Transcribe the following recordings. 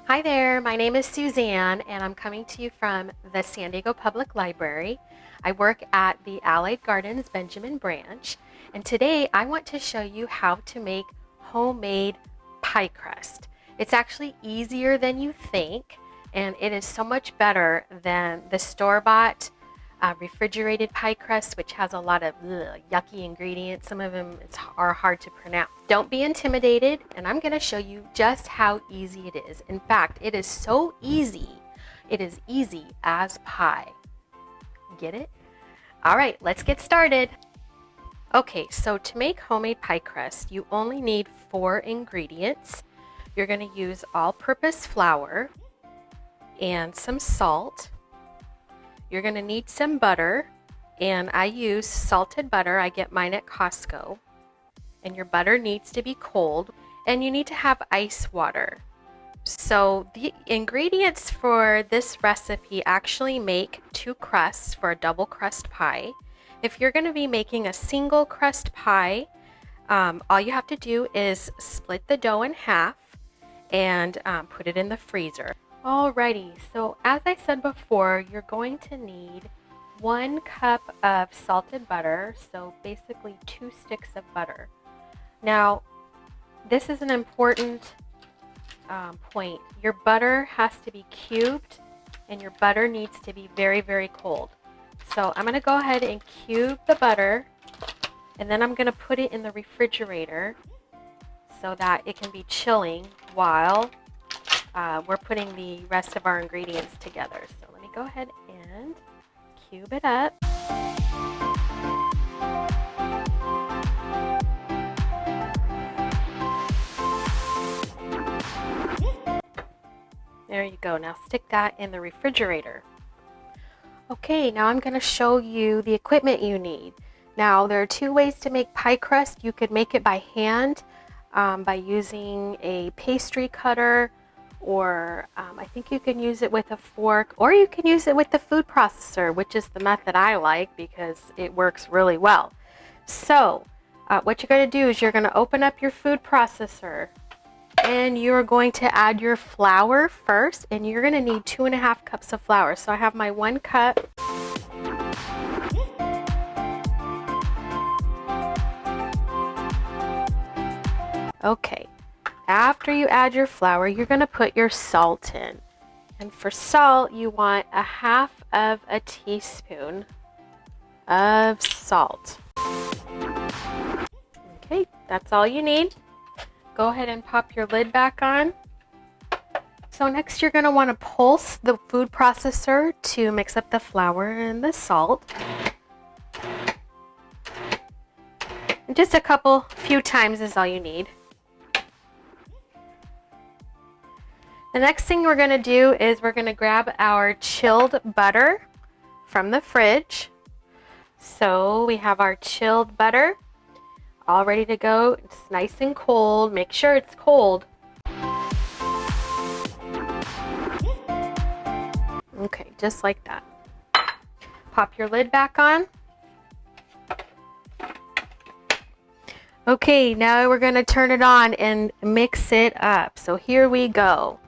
Hi there, my name is Suzanne and I'm coming to you from the San Diego Public Library. I work at the Allied Gardens Benjamin branch, and today I want to show you how to make homemade pie crust. It's actually easier than you think, and it is so much better than the store-bought refrigerated pie crust, which has a lot of yucky ingredients. Some of them are hard to pronounce. Don't be intimidated, and I'm going to show you just how easy it is. In fact, it is so easy. It is easy as pie. Get it? All right, let's get started. Okay, so to make homemade pie crust, you only need 4 ingredients. You're going to use all-purpose flour and some salt. You're going to need some butter, and I use salted butter. I get mine at Costco. And your butter needs to be cold, and you need to have ice water. So the ingredients for this recipe actually make 2 crusts for a double crust pie. If you're going to be making a single crust pie, all you have to do is split the dough in half and put it in the freezer. Alrighty, so as I said before, you're going to need 1 cup of salted butter, so basically 2 sticks of butter. Now, this is an important point. Your butter has to be cubed, and your butter needs to be very, very cold. So I'm going to go ahead and cube the butter, and then I'm going to put it in the refrigerator so that it can be chilling while we're putting the rest of our ingredients together. So let me go ahead and cube it up. There you go. Now stick that in the refrigerator. Okay, now I'm going to show you the equipment you need. Now there are 2 ways to make pie crust. You could make it by hand by using a pastry cutter, or I think you can use it with a fork, or you can use it with the food processor, which is the method I like because it works really well. So what you're going to do is you're going to open up your food processor, and you're going to add your flour first, and you're going to need 2.5 cups of flour. So I have my 1 cup. Okay. After you add your flour, you're going to put your salt in. And for salt, you want 1/2 of a teaspoon of salt. Okay, that's all you need. Go ahead and pop your lid back on. So next you're going to want to pulse the food processor to mix up the flour and the salt. And just a few times is all you need. The next thing we're going to do is we're going to grab our chilled butter from the fridge. So we have our chilled butter all ready to go. It's nice and cold. Make sure it's cold. Okay, just like that. Pop your lid back on. Okay, now we're going to turn it on and mix it up. So here we go.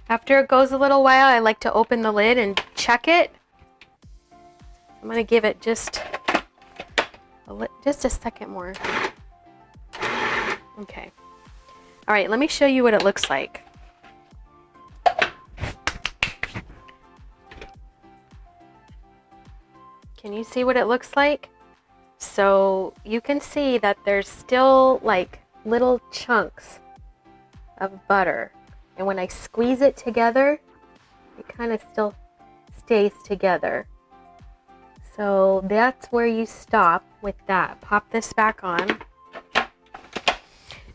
After it goes a little while, I like to open the lid and check it. I'm going to give it just a second more. Okay. All right, let me show you what it looks like. Can you see what it looks like? So you can see that there's still like little chunks of butter. And when I squeeze it together, it kind of still stays together. So that's where you stop with that. Pop this back on.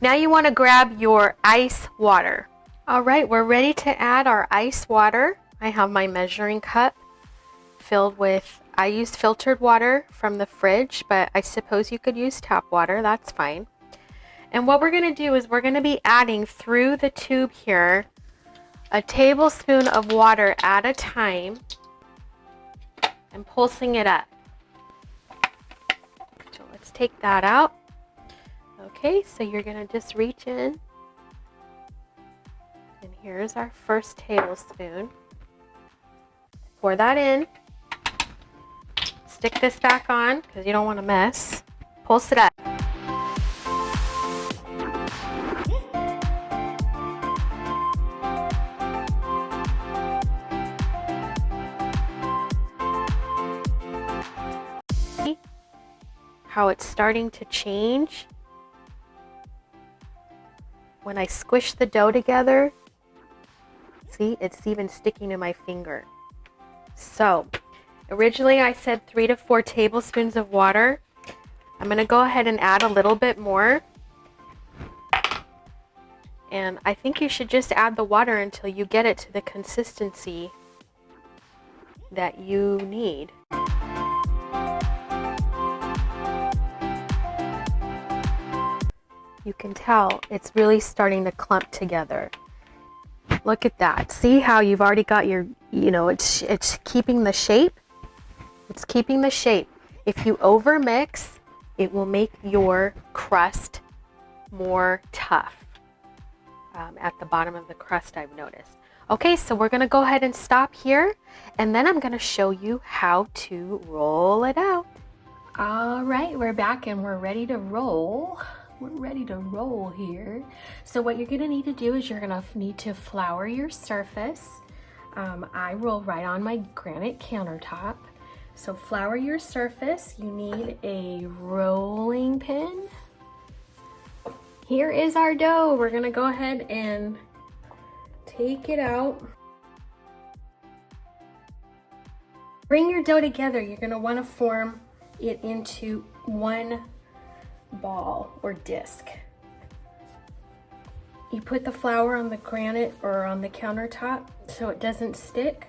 Now you want to grab your ice water. All right, we're ready to add our ice water. I have my measuring cup filled with I used filtered water from the fridge, but I suppose you could use tap water. That's fine. And what we're going to do is we're going to be adding through the tube here a tablespoon of water at a time and pulsing it up. So let's take that out. Okay, so you're going to just reach in. And here's our first tablespoon. Pour that in. Stick this back on because you don't want to mess. Pulse it up. See how it's starting to change? When I squish the dough together, see, it's even sticking to my finger. So, originally I said 3 to 4 tablespoons of water. I'm going to go ahead and add a little bit more. And I think you should just add the water until you get it to the consistency that you need. You can tell it's really starting to clump together. Look at that. See how you've already got your, it's keeping the shape. It's keeping the shape. If you overmix, it will make your crust more tough at the bottom of the crust, I've noticed. Okay, so we're going to go ahead and stop here, and then I'm going to show you how to roll it out. All right, we're back and we're ready to roll. We're ready to roll here. So what you're going to need to do is you're going to need to flour your surface. I roll right on my granite countertop. So flour your surface. You need a rolling pin. Here is our dough. We're going to go ahead and take it out. Bring your dough together. You're going to want to form it into one ball or disc. You put the flour on the granite or on the countertop so it doesn't stick.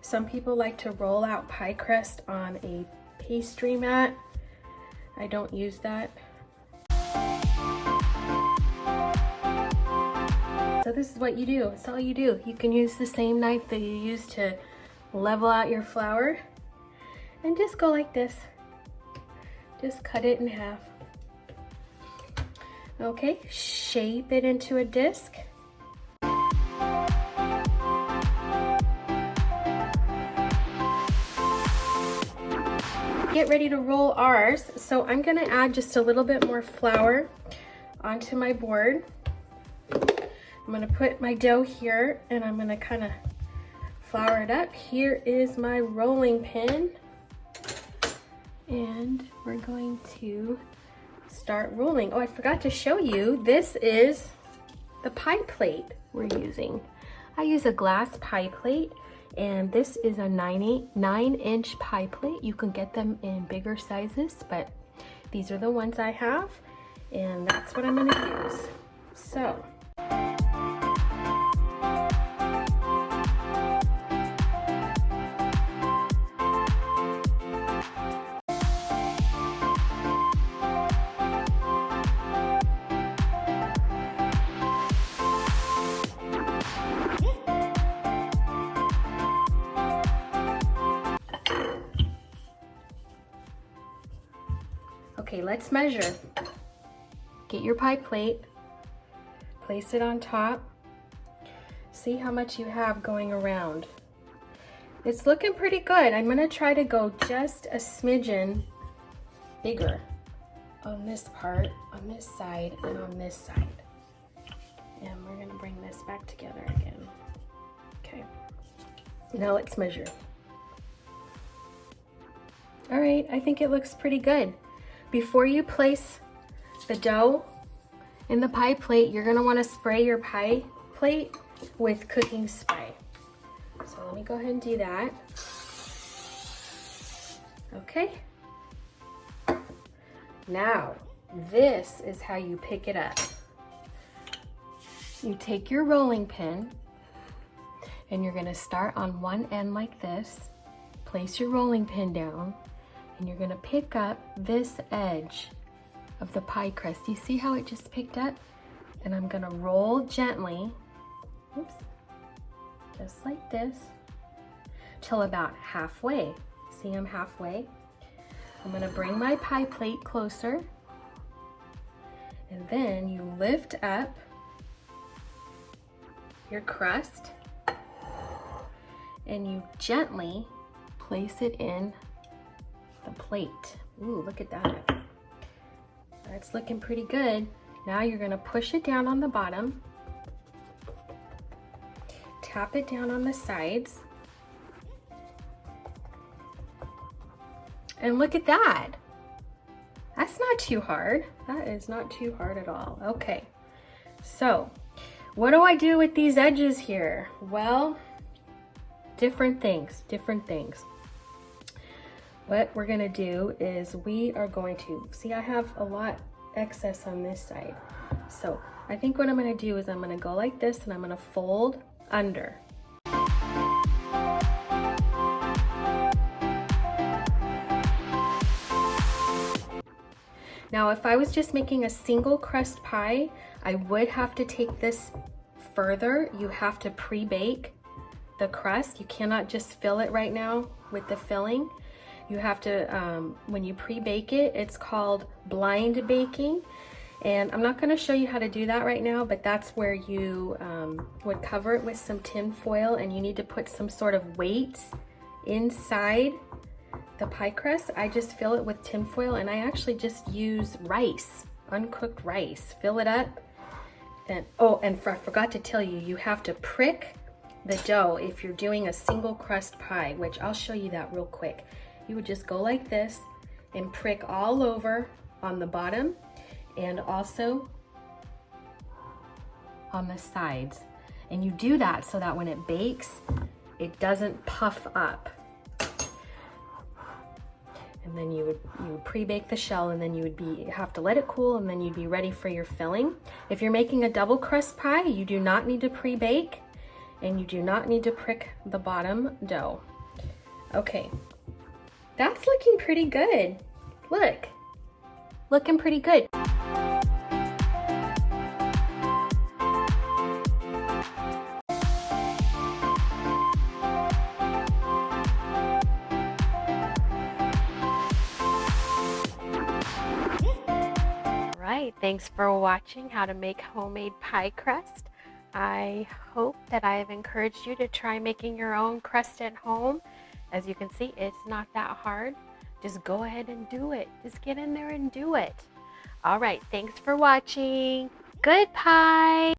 Some people like to roll out pie crust on a pastry mat. I don't use that. So this is what you do. It's all you do. You can use the same knife that you use to level out your flour and just go like this. Just cut it in half. Okay, shape it into a disc. Get ready to roll ours. So I'm gonna add just a little bit more flour onto my board. I'm gonna put my dough here and I'm gonna kind of flour it up. Here is my rolling pin. And we're going to start rolling. Oh, I forgot to show you, this is the pie plate we're using. I use a glass pie plate, and this is a 9-inch pie plate. You can get them in bigger sizes, but these are the ones I have, and that's what I'm gonna use. So, okay, let's measure. Get your pie plate, place it on top. See how much you have going around. It's looking pretty good. I'm gonna try to go just a smidgen bigger on this part, on this side, and on this side. And we're gonna bring this back together again. Okay, now let's measure. All right, I think it looks pretty good. Before you place the dough in the pie plate, you're gonna wanna spray your pie plate with cooking spray. So let me go ahead and do that. Okay. Now, this is how you pick it up. You take your rolling pin and you're gonna start on one end like this, place your rolling pin down, and you're gonna pick up this edge of the pie crust. You see how it just picked up? And I'm gonna roll gently, oops, just like this, till about halfway. See, I'm halfway. I'm gonna bring my pie plate closer, and then you lift up your crust and you gently place it in the plate. Ooh, look at that. That's looking pretty good. Now you're gonna push it down on the bottom, tap it down on the sides, and look at that. That's not too hard. That is not too hard at all. Okay, so what do I do with these edges here? Well, different things. What we're gonna do is we are going to, see, I have a lot excess on this side. So I think what I'm gonna do is I'm gonna go like this and I'm gonna fold under. Now, if I was just making a single crust pie, I would have to take this further. You have to pre-bake the crust. You cannot just fill it right now with the filling. You have to, when you pre-bake it, it's called blind baking. And I'm not gonna show you how to do that right now, but that's where you would cover it with some tin foil, and you need to put some sort of weights inside the pie crust. I just fill it with tin foil, and I actually just use rice, uncooked rice. Fill it up, and oh, and I forgot to tell you, you have to prick the dough if you're doing a single crust pie, which I'll show you that real quick. You would just go like this and prick all over on the bottom and also on the sides. And you do that so that when it bakes, it doesn't puff up. And then you would pre-bake the shell, and then you would have to let it cool, and then you'd be ready for your filling. If you're making a double crust pie, you do not need to pre-bake, and you do not need to prick the bottom dough. Okay, that's looking pretty good. Look, looking pretty good. Thanks for watching how to make homemade pie crust. I hope that I have encouraged you to try making your own crust at home. As you can see, it's not that hard. Just go ahead and do it. Just get in there and do it. All right, thanks for watching. Good pie.